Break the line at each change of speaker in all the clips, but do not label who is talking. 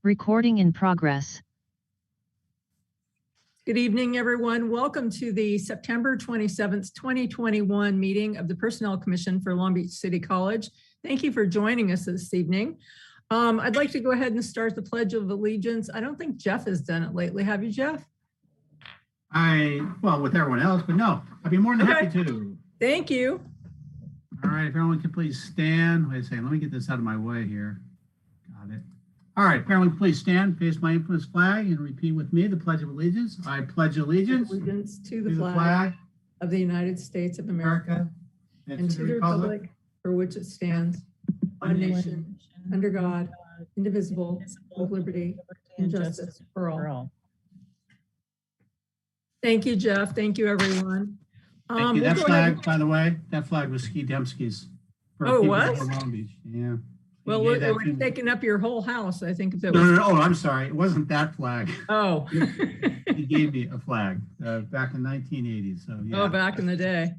Recording in progress.
Good evening, everyone. Welcome to the September 27th, 2021 meeting of the Personnel Commission for Long Beach City College. Thank you for joining us this evening. I'd like to go ahead and start the Pledge of Allegiance. I don't think Jeff has done it lately. Have you, Jeff?
Well, with everyone else, but no, I'd be more than happy to.
Thank you.
All right, if everyone can please stand. Wait a second, let me get this out of my way here. Got it. All right, everyone please stand, face my infamous flag, and repeat with me the Pledge of Allegiance. I pledge allegiance
To the flag of the United States of America and to the republic for which it stands, one nation, under God, indivisible, with liberty and justice for all. Thank you, Jeff. Thank you, everyone.
Thank you. That flag, by the way, that flag was Ski Dembski's.
Oh, it was?
Long Beach. Yeah.
Well, we're taking up your whole house, I think. If it was.
No. Oh, I'm sorry. It wasn't that flag.
Oh.
He gave me a flag back in 1980. So yeah.
Oh, back in the day.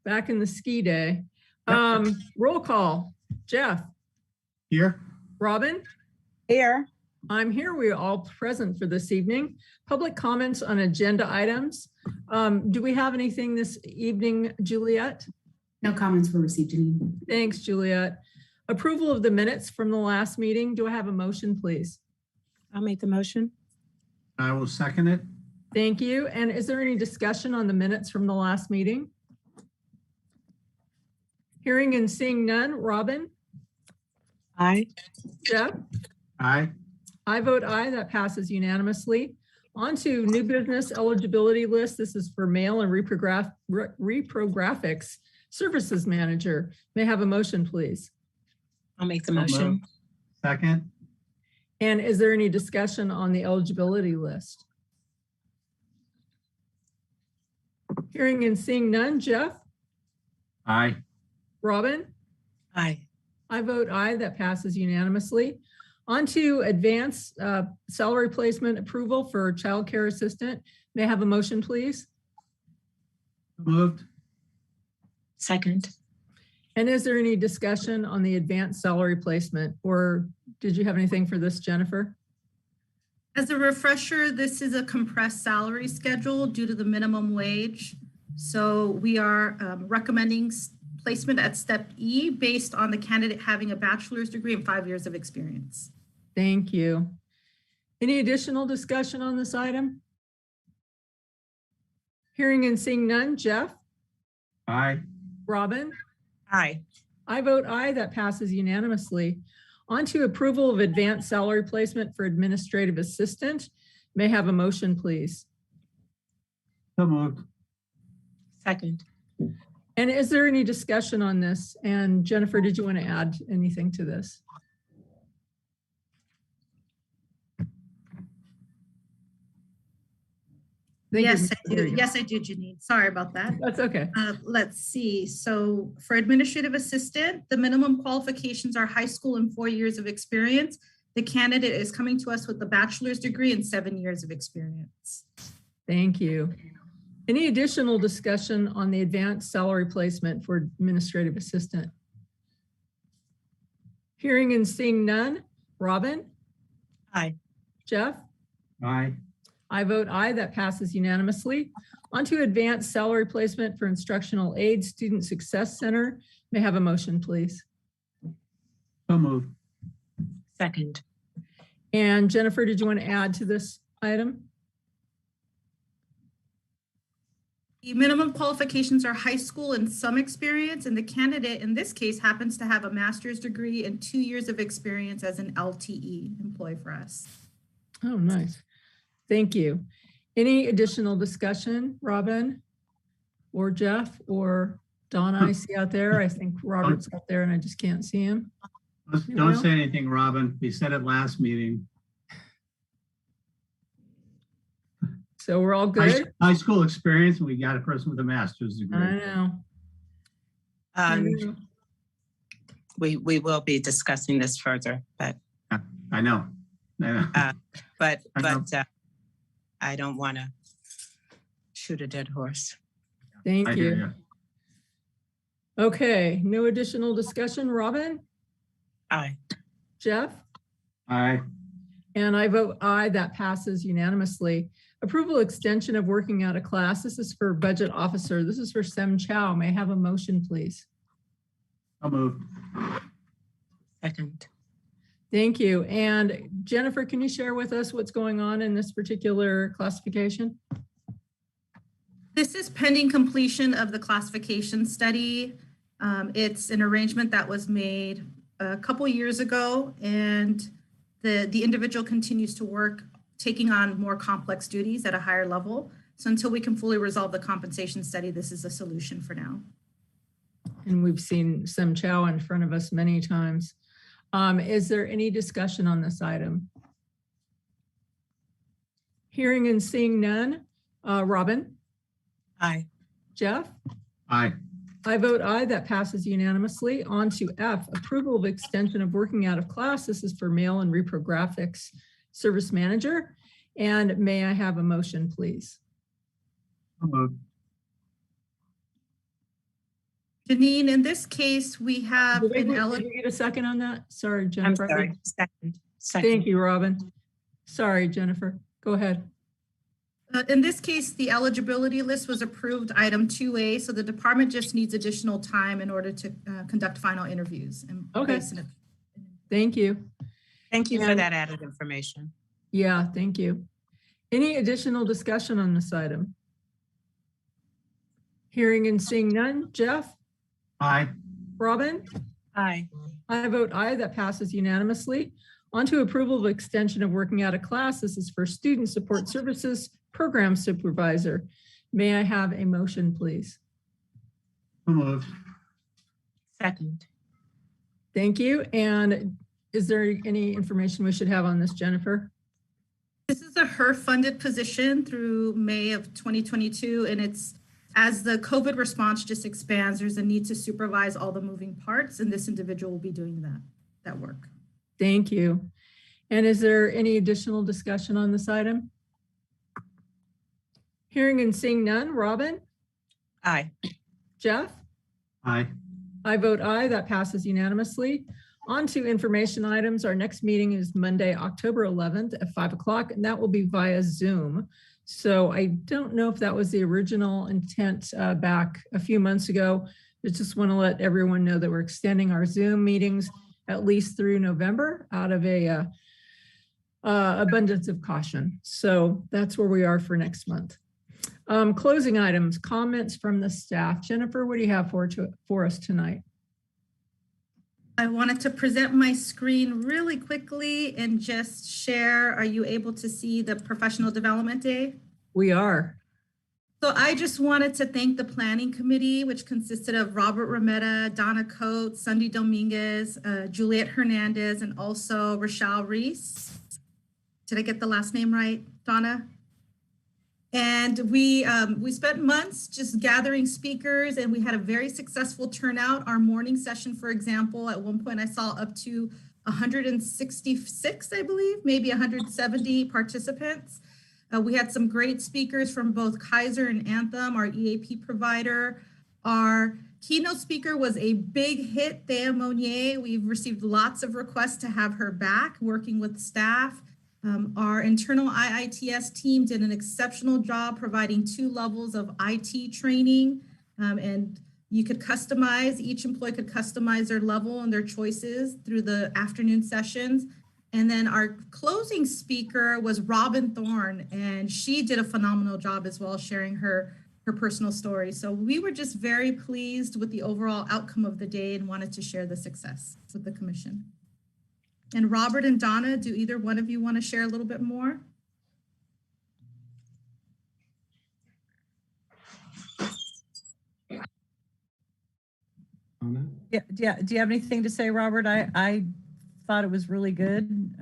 Back in the ski day. Roll call. Jeff.
Here.
Robin.
Here.
I'm here. We're all present for this evening. Public comments on agenda items. Do we have anything this evening, Juliet?
No comments were received.
Thanks, Juliet. Approval of the minutes from the last meeting. Do I have a motion, please?
I'll make the motion.
I will second it.
Thank you. And is there any discussion on the minutes from the last meeting? Hearing and seeing none. Robin?
Aye.
Jeff?
Aye.
I vote aye. That passes unanimously. On to new business eligibility list. This is for mail and reprographics services manager. May I have a motion, please?
I'll make the motion.
Second.
And is there any discussion on the eligibility list? Hearing and seeing none. Jeff?
Aye.
Robin?
Aye.
I vote aye. That passes unanimously. On to advance salary placement approval for child care assistant. May I have a motion, please?
Moved.
Second.
And is there any discussion on the advanced salary placement, or did you have anything for this, Jennifer?
As a refresher, this is a compressed salary schedule due to the minimum wage. So we are recommending placement at step E based on the candidate having a bachelor's degree and 5 years of experience.
Thank you. Any additional discussion on this item? Hearing and seeing none. Jeff?
Aye.
Robin?
Aye.
I vote aye. That passes unanimously. On to approval of advanced salary placement for administrative assistant. May I have a motion, please?
So moved.
Second.
And is there any discussion on this? And Jennifer, did you want to add anything to this?
Yes, I do. Yes, I do, Janine. Sorry about that.
That's okay.
Let's see. So for administrative assistant, the minimum qualifications are high school and 4 years of experience. The candidate is coming to us with a bachelor's degree and 7 years of experience.
Thank you. Any additional discussion on the advanced salary placement for administrative assistant? Hearing and seeing none. Robin?
Aye.
Jeff?
Aye.
I vote aye. That passes unanimously. On to advanced salary placement for instructional aid student success center. May I have a motion, please?
So moved.
Second.
And Jennifer, did you want to add to this item?
The minimum qualifications are high school and some experience, and the candidate in this case happens to have a master's degree and 2 years of experience as an LTE employee for us.
Oh, nice. Thank you. Any additional discussion, Robin or Jeff or Donna I see out there? I think Robert's out there and I just can't see him.
Don't say anything, Robin. We said it last meeting.
So we're all good?
High school experience, and we got a person with a master's degree.
I know.
We will be discussing this further, but
I know.
but I don't want to shoot a dead horse.
Thank you. Okay, no additional discussion. Robin?
Aye.
Jeff?
Aye.
And I vote aye, that passes unanimously. Approval extension of working out of class. This is for budget officer. This is for Sem Chow. May I have a motion, please?
I'll move.
Second.
Thank you. And Jennifer, can you share with us what's going on in this particular classification?
This is pending completion of the classification study. It's an arrangement that was made a couple years ago, and the individual continues to work, taking on more complex duties at a higher level. So until we can fully resolve the compensation study, this is a solution for now.
And we've seen Sem Chow in front of us many times. Is there any discussion on this item? Hearing and seeing none. Robin?
Aye.
Jeff?
Aye.
I vote aye, that passes unanimously. On to F, approval of extension of working out of class. This is for mail and reprographics service manager. And may I have a motion, please?
I'll move.
Janine, in this case, we have
Did
an
we get a second on that? Sorry,
I'm
Jennifer.
sorry. Second.
Thank you, Robin. Sorry, Jennifer. Go ahead.
In this case, the eligibility list was approved item 2A, so the department just needs additional time in order to conduct final interviews. And
Okay.
place it.
Thank you.
Thank you for
And-
that added information.
Yeah, thank you. Any additional discussion on this item? Hearing and seeing none. Jeff?
Aye.
Robin?
Aye.
I vote aye, that passes unanimously. On to approval of extension of working out of class. This is for student support services program supervisor. May I have a motion, please?
I'll move.
Second.
Thank you. And is there any information we should have on this, Jennifer?
This is a HER-funded position through May of 2022, and it's as the COVID response just expands, there's a need to supervise all the moving parts, and this individual will be doing that work.
Thank you. And is there any additional discussion on this item? Hearing and seeing none. Robin?
Aye.
Jeff?
Aye.
I vote aye, that passes unanimously. On to information items. Our next meeting is Monday, October 11th at 5 o'clock, and that will be via Zoom. So I don't know if that was the original intent back a few months ago. I just want to let everyone know that we're extending our Zoom meetings at least through November out of a abundance of caution. So that's where we are for next month. Closing items, comments from the staff. Jennifer, what do you have for us tonight?
I wanted to present my screen really quickly and just share, are you able to see the professional development day?
We are.
So I just wanted to thank the planning committee, which consisted of Robert Rometta, Donna Coates, Sunday Dominguez, Juliet Hernandez, and also Rochelle Reese. Did I get the last name right, Donna? And we spent months just gathering speakers, and we had a very successful turnout. Our morning session, for example, at one point I saw up to 166, I believe, maybe 170 participants. We had some great speakers from both Kaiser and Anthem, our EAP provider. Our keynote speaker was a big hit, Thea Monnier. We've received lots of requests to have her back working with staff. Our internal IITS team did an exceptional job providing 2 levels of IT training, and you could customize, each employee could customize their level and their choices through the afternoon sessions. And then our closing speaker was Robin Thorne, and she did a phenomenal job as well, sharing her personal story. So we were just very pleased with the overall outcome of the day and wanted to share the success with the commission. And Robert and Donna, do either one of you want to share a little bit more?
Yeah. Do you have anything to say, Robert? I thought it was really good.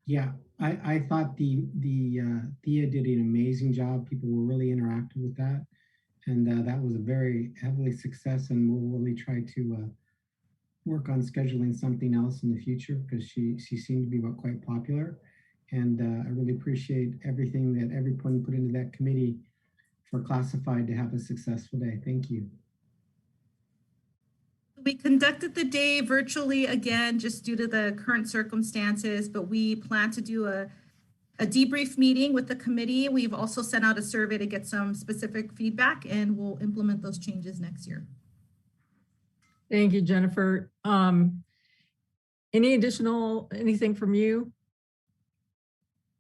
Yeah, I thought the Thea did an amazing job. People were really interactive with that. And that was a very heavily success, and we'll really try to work on scheduling something else in the future, because she seemed to be quite popular. And I really appreciate everything that everyone put into that committee for classified to have a successful day. Thank you.
We conducted the day virtually again, just due to the current circumstances, but we plan to do a debrief meeting with the committee. We've also sent out a survey to get some specific feedback, and we'll implement those changes next year.
Thank you, Jennifer. Anything from you?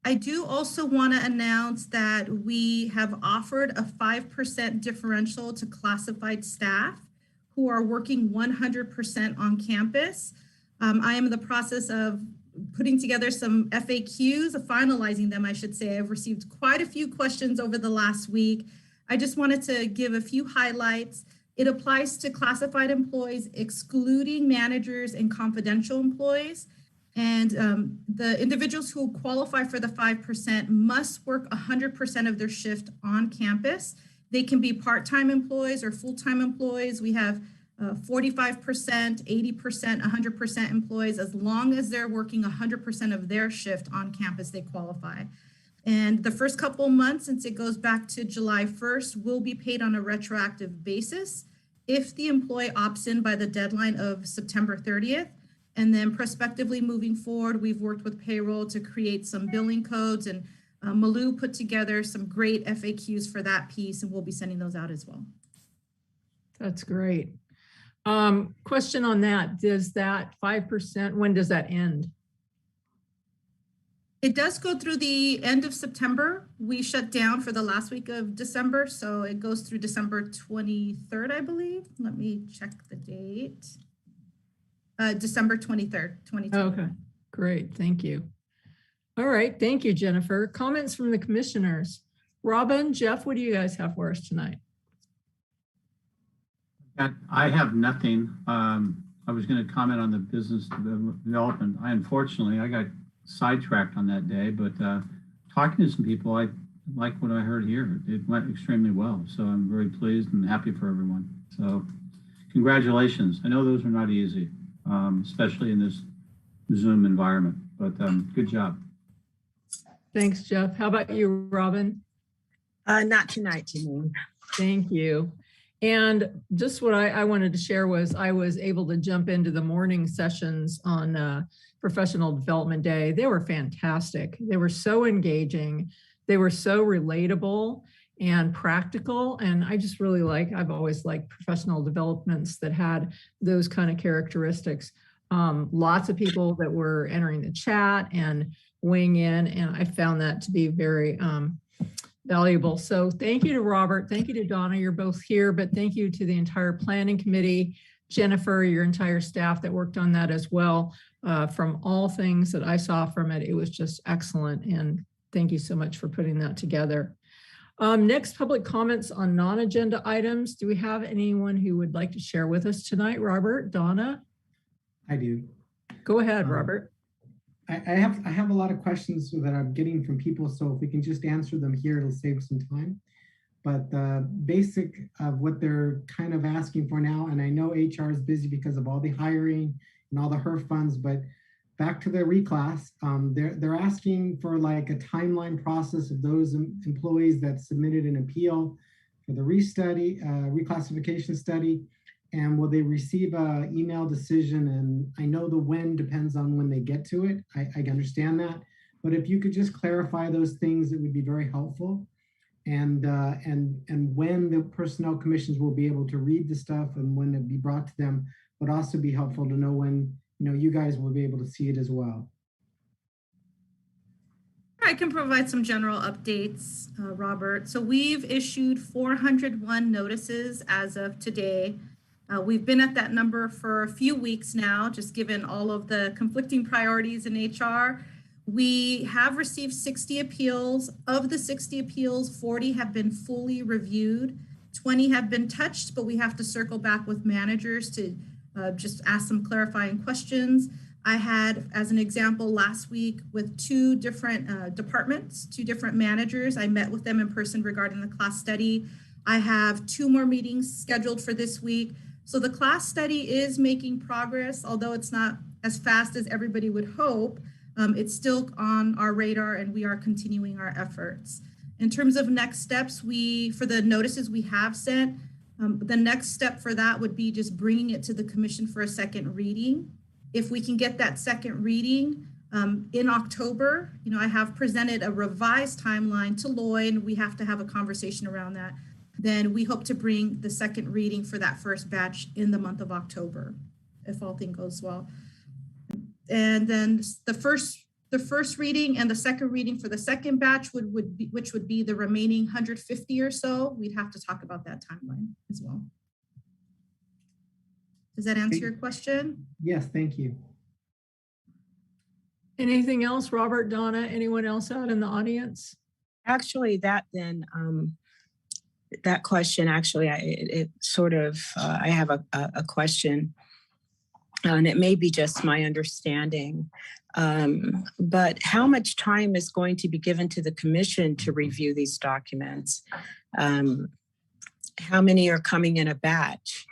I do also want to announce that we have offered a 5% differential to classified staff who are working 100% on campus. I am in the process of putting together some FAQs, finalizing them, I should say. I've received quite a few questions over the last week. I just wanted to give a few highlights. It applies to classified employees, excluding managers and confidential employees. And the individuals who qualify for the 5% must work 100% of their shift on campus. They can be part-time employees or full-time employees. We have 45%, 80%, 100% employees. As long as they're working 100% of their shift on campus, they qualify. And the first couple months, since it goes back to July 1st, will be paid on a retroactive basis if the employee opts in by the deadline of September 30th. And then prospectively moving forward, we've worked with payroll to create some billing codes, and Malou put together some great FAQs for that piece, and we'll be sending those out as well.
That's great. Question on that, does that 5%, when does that end?
It does go through the end of September. We shut down for the last week of December, so it goes through December 23rd, I believe. Let me check the date. December 23rd, 2020.
Okay, great, thank you. All right, thank you, Jennifer. Comments from the commissioners. Robin, Jeff, what do you guys have for us tonight?
I have nothing. I was going to comment on the business development. Unfortunately, I got sidetracked on that day, but talking to some people, I like what I heard here. It went extremely well. So I'm very pleased and happy for everyone. So congratulations. I know those are not easy, especially in this Zoom environment, but good job.
Thanks, Jeff. How about you, Robin?
Not tonight, Janine.
Thank you. And just what I wanted to share was I was able to jump into the morning sessions on Professional Development Day. They were fantastic. They were so engaging. They were so relatable and practical. And I just really I've always liked professional developments that had those kind of characteristics. Lots of people that were entering the chat and weighing in, and I found that to be very valuable. So thank you to Robert. Thank you to Donna. You're both here, but thank you to the entire planning committee, Jennifer, your entire staff that worked on that as well. From all things that I saw from it, it was just excellent. And thank you so much for putting that together. Next, public comments on non-agenda items. Do we have anyone who would like to share with us tonight? Robert, Donna?
I do.
Go ahead, Robert.
I have a lot of questions that I'm getting from people, so if we can just answer them here, it'll save some time. But the basic of what they're kind of asking for now, and I know HR is busy because of all the hiring and all the HERF funds, but back to the reclass, they're asking for like a timeline process of those employees that submitted an appeal for the reclassification study. And will they receive an email decision? And I know the when depends on when they get to it. I understand that. But if you could just clarify those things, it would be very helpful. And when the personnel commissions will be able to read the stuff and when it be brought to them, would also be helpful to know when you guys will be able to see it as well.
I can provide some general updates, Robert. So we've issued 401 notices as of today. We've been at that number for a few weeks now, just given all of the conflicting priorities in HR. We have received 60 appeals. Of the 60 appeals, 40 have been fully reviewed. 20 have been touched, but we have to circle back with managers to just ask some clarifying questions. I had, as an example, last week with two different departments, two different managers. I met with them in person regarding the class study. I have 2 more meetings scheduled for this week. So the class study is making progress, although it's not as fast as everybody would hope. It's still on our radar and we are continuing our efforts. In terms of next steps, for the notices we have sent, The next step for that would be just bringing it to the commission for a second reading. If we can get that second reading in October, I have presented a revised timeline to Lloyd. We have to have a conversation around that. Then we hope to bring the second reading for that first batch in the month of October, if all things goes well. And then the first reading and the second reading for the second batch which would be the remaining 150 or so. We'd have to talk about that timeline as well. Does that answer your question?
Yes, thank you.
Anything else, Robert, Donna, anyone else out in the audience?
Actually, that question, actually, I have a question, and it may be just my understanding, but how much time is going to be given to the commission to review these documents? How many are coming in a batch?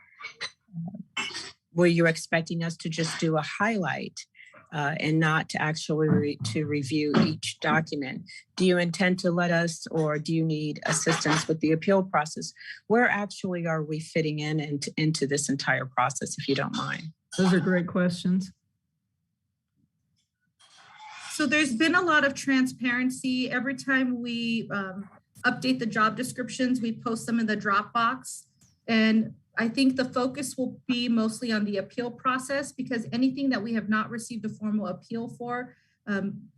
Were you expecting us to just do a highlight and not to actually to review each document? Do you intend to let us, or do you need assistance with the appeal process? Where actually are we fitting into this entire process, if you don't mind?
Those are great questions.
So there's been a lot of transparency. Every time we update the job descriptions, we post them in the Dropbox. And I think the focus will be mostly on the appeal process, because anything that we have not received a formal appeal for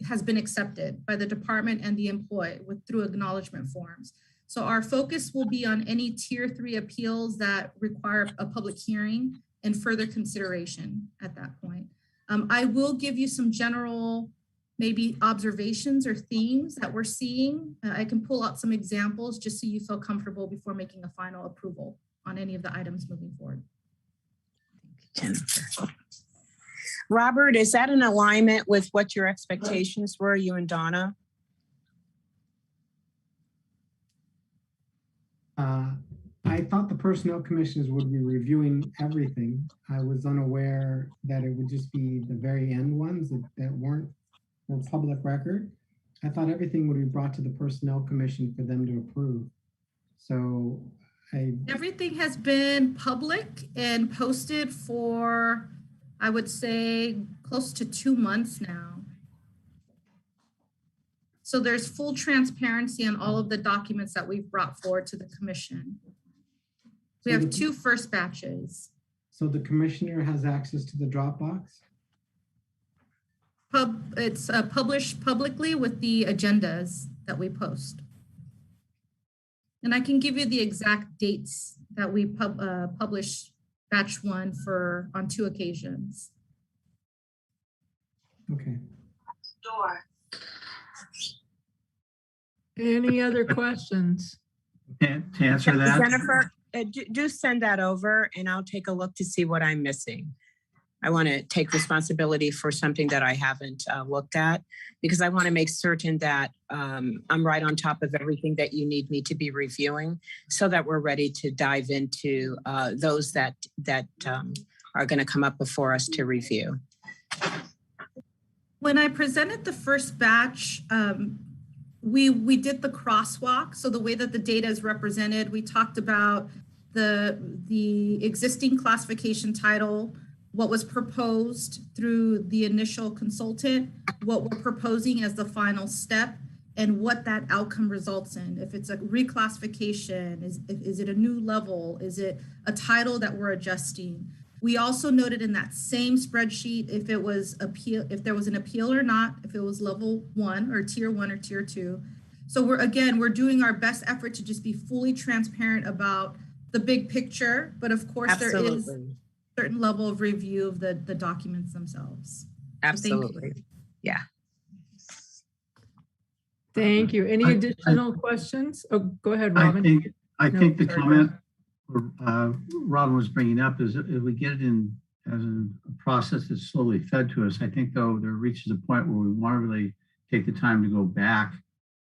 has been accepted by the department and the employee through acknowledgement forms. So our focus will be on any tier 3 appeals that require a public hearing and further consideration at that point. I will give you some general maybe observations or themes that we're seeing. I can pull out some examples just so you feel comfortable before making a final approval on any of the items moving forward.
Jennifer. Robert, is that in alignment with what your expectations were, you and Donna?
I thought the personnel commissioners would be reviewing everything. I was unaware that it would just be the very end ones that weren't for public record. I thought everything would be brought to the personnel commission for them to approve. So
everything has been public and posted for, I would say, close to 2 months now. So there's full transparency on all of the documents that we've brought forward to the commission. We have 2 first batches.
So the commissioner has access to the Dropbox?
It's published publicly with the agendas that we post. And I can give you the exact dates that we published batch 1 on 2 occasions.
Okay.
Any other questions?
To answer that,
Jennifer, do send that over and I'll take a look to see what I'm missing. I want to take responsibility for something that I haven't looked at, because I want to make certain that I'm right on top of everything that you need me to be reviewing, so that we're ready to dive into those that are going to come up before us to review.
When I presented the first batch, we did the crosswalk. So the way that the data is represented, we talked about the existing classification title, what was proposed through the initial consultant, what we're proposing as the final step, and what that outcome results in. If it's a reclassification, is it a new level? Is it a title that we're adjusting? We also noted in that same spreadsheet if there was an appeal or not, if it was level 1 or tier 1 or tier 2. So we're doing our best effort to just be fully transparent about the big picture, but of course
Absolutely.
There is a certain level of review of the documents themselves.
Absolutely.
So
yeah.
Thank you. Any additional questions? Oh, go ahead, Robin.
I think the comment Robin was bringing up is if we get it in as a process that's slowly fed to us, I think though there reaches a point where we want to really take the time to go back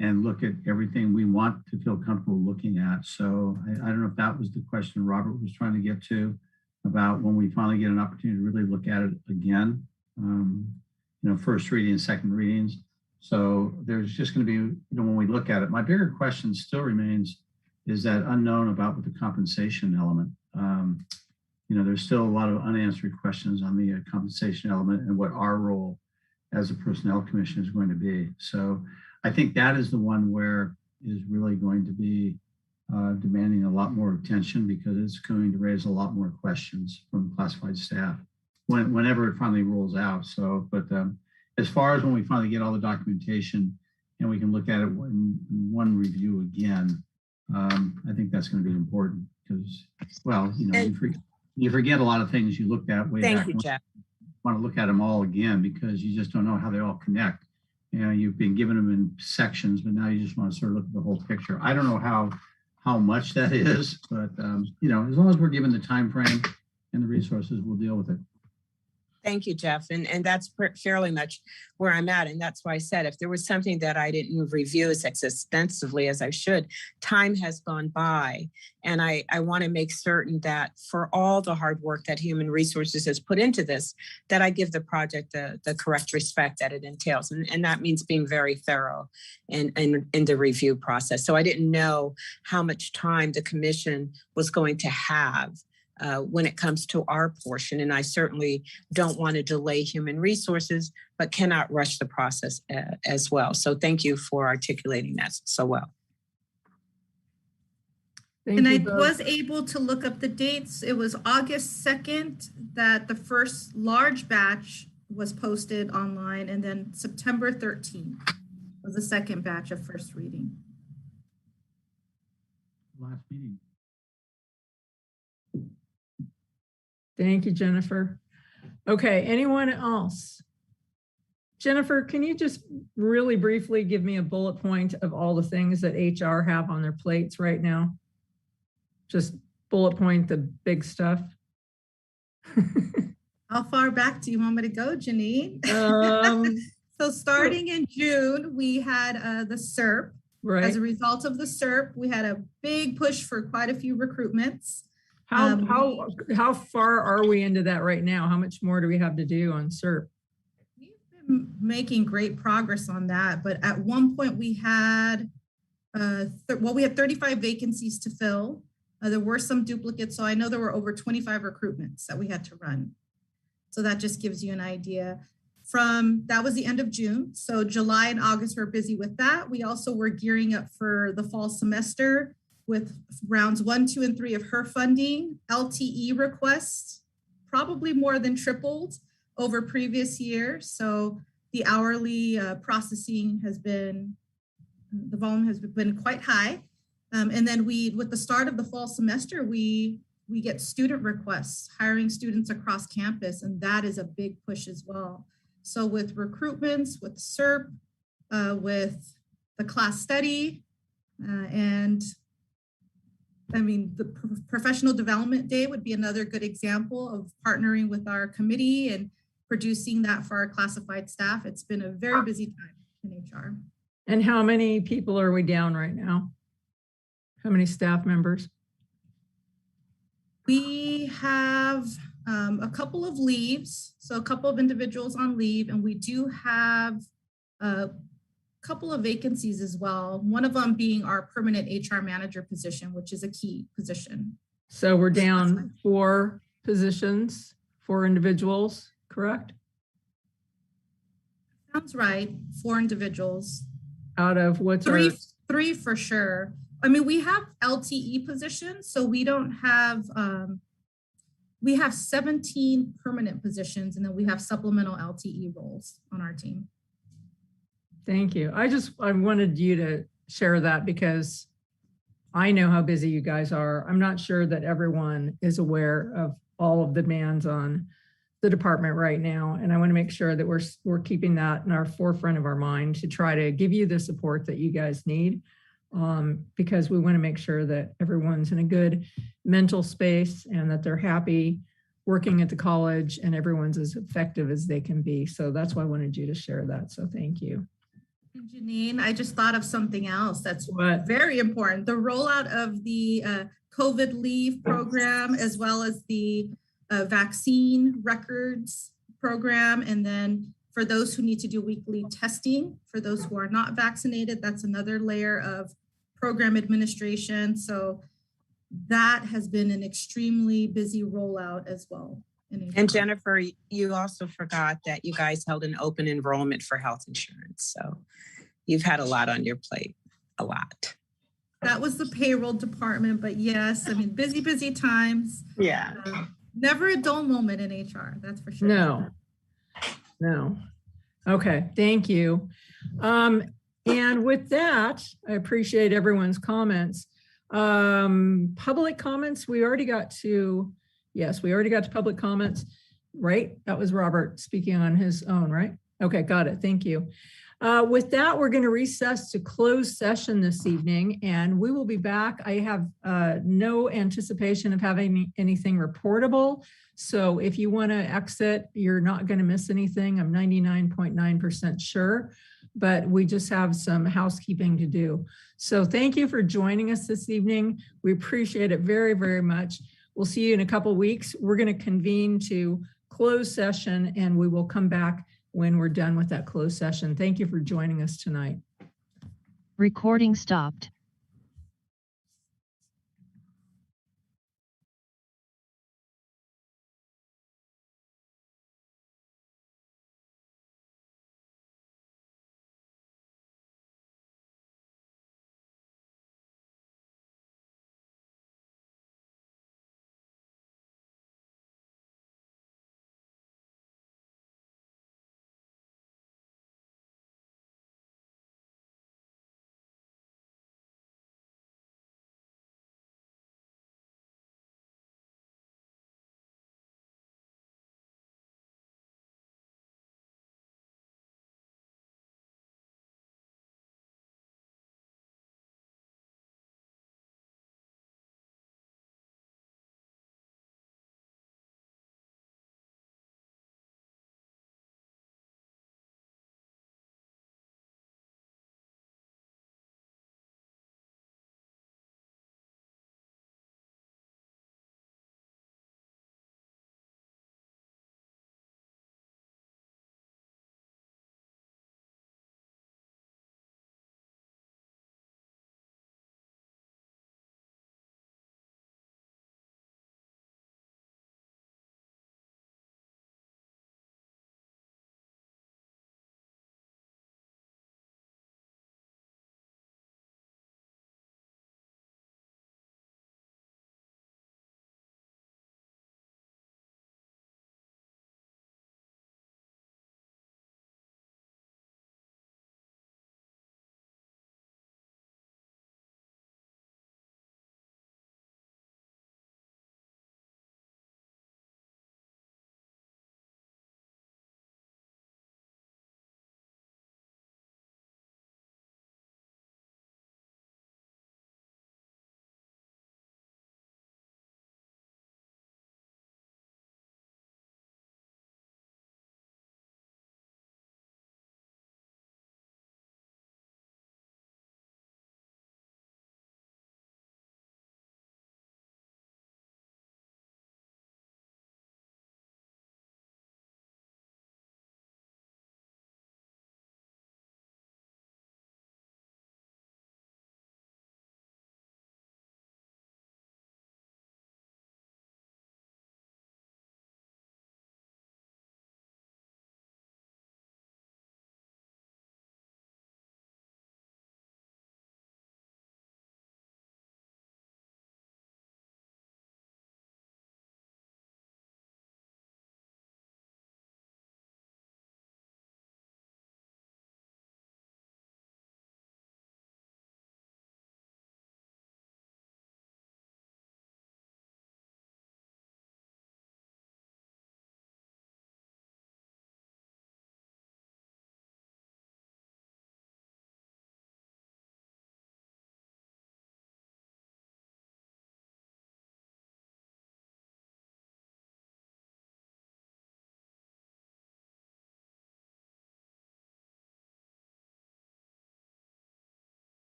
and look at everything we want to feel comfortable looking at. So I don't know if that was the question Robert was trying to get to, about when we finally get an opportunity to really look at it again, first reading and second readings. So there's just going to be, when we look at it, my bigger question still remains, is that unknown about with the compensation element. There's still a lot of unanswered questions on the compensation element and what our role as a personnel commission is going to be. So I think that is the one where is really going to be demanding a lot more attention, because it's going to raise a lot more questions from classified staff whenever it finally rolls out. So, but as far as when we finally get all the documentation and we can look at it in one review again, I think that's going to be important because, well, you forget a lot of things you looked at way back.
Thank you, Jeff.
Want to look at them all again because you just don't know how they all connect. You've been given them in sections, but now you just want to sort of look at the whole picture. I don't know how much that is, but as long as we're given the time frame and the resources, we'll deal with it.
Thank you, Jeff. And that's fairly much where I'm at. And that's why I said, if there was something that I didn't review as extensively as I should, time has gone by. And I want to make certain that for all the hard work that Human Resources has put into this, that I give the project the correct respect that it entails. And that means being very thorough in the review process. So I didn't know how much time the commission was going to have when it comes to our portion. And I certainly don't want to delay Human Resources, but cannot rush the process as well. So thank you for articulating that so well.
Thank you
I
both.
was able to look up the dates. It was August 2nd that the first large batch was posted online, and then September 13th was the second batch of first reading.
Last meeting.
Thank you, Jennifer. Okay, anyone else? Jennifer, can you just really briefly give me a bullet point of all the things that HR have on their plates right now? Just bullet point the big stuff.
How far back do you want me to go, Janine? So starting in June, we had the SERP.
Right.
As a result of the SERP, we had a big push for quite a few recruitments.
How far are we into that right now? How much more do we have to do on SERP?
We've been making great progress on that, but at one point we had, we had 35 vacancies to fill. There were some duplicates, so I know there were over 25 recruitments that we had to run. So that just gives you an idea. That was the end of June. So July and August were busy with that. We also were gearing up for the fall semester with rounds 1, 2, and 3 of her funding. LTE requests probably more than tripled over previous years. So the hourly processing the volume has been quite high. And then with the start of the fall semester, we get student requests, hiring students across campus, and that is a big push as well. So with recruitments, with SERP, with the class study, and the professional development day would be another good example of partnering with our committee and producing that for our classified staff. It's been a very busy time in HR.
And how many people are we down right now? How many staff members?
We have a couple of leaves, so a couple of individuals on leave, and we do have a couple of vacancies as well. One of them being our permanent HR manager position, which is a key position.
So we're down 4 positions, 4 individuals, correct?
Sounds right. 4 individuals.
Out of what's
three for sure. We have LTE positions, so we don't have, we have 17 permanent positions, and then we have supplemental LTE roles on our team.
Thank you. I wanted you to share that because I know how busy you guys are. I'm not sure that everyone is aware of all of the demands on the department right now. And I want to make sure that we're keeping that in our forefront of our mind to try to give you the support that you guys need. Because we want to make sure that everyone's in a good mental space and that they're happy working at the college and everyone's as effective as they can be. So that's why I wanted you to share that. So thank you.
Janine, I just thought of something else that's very important. The rollout of the COVID leave program, as well as the vaccine records program. And then for those who need to do weekly testing, for those who are not vaccinated, that's another layer of program administration. So that has been an extremely busy rollout as well.
And Jennifer, you also forgot that you guys held an open enrollment for health insurance. So you've had a lot on your plate, a lot.
That was the payroll department, but yes, I mean, busy times.
Yeah.
Never a dull moment in HR, that's for sure.
No. Okay, thank you. And with that, I appreciate everyone's comments. Public comments, we already got to public comments, right? That was Robert speaking on his own, right? Okay, got it. Thank you. With that, we're going to recess to closed session this evening, and we will be back. I have no anticipation of having anything reportable. So if you want to exit, you're not going to miss anything. I'm 99.9% sure, but we just have some housekeeping to do. So thank you for joining us this evening. We appreciate it very, very much. We'll see you in a couple of weeks. We're going to convene to closed session, and we will come back when we're done with that closed session. Thank you for joining us tonight.
Recording stopped.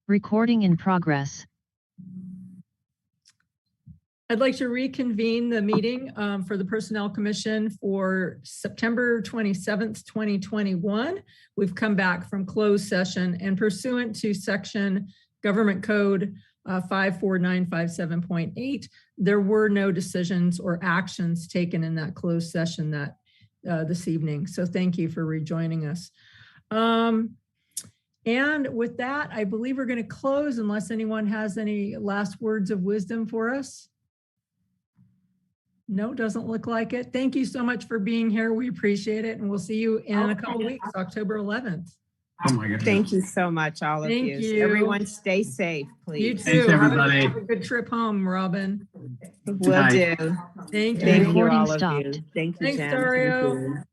Recording in progress.
I'd like to reconvene the meeting for the Personnel Commission for September 27th, 2021. We've come back from closed session and pursuant to section Government Code 54957.8, there were no decisions or actions taken in that closed session that this evening. So thank you for rejoining us. And with that, I believe we're going to close unless anyone has any last words of wisdom for us. No, doesn't look like it. Thank you so much for being here. We appreciate it. And we'll see you in a couple of weeks, October 11th.
Oh my goodness.
Thank you so much, all of
Thank
you.
you.
Everyone stay safe,
You
please.
too.
Thanks, everybody.
Have a good trip home, Robin.
Will
Night.
do.
Thank you.
Thank you,
Recording
all of you.
stopped.
Thank you,
Thanks,
Jen.
Dario.
Thank you.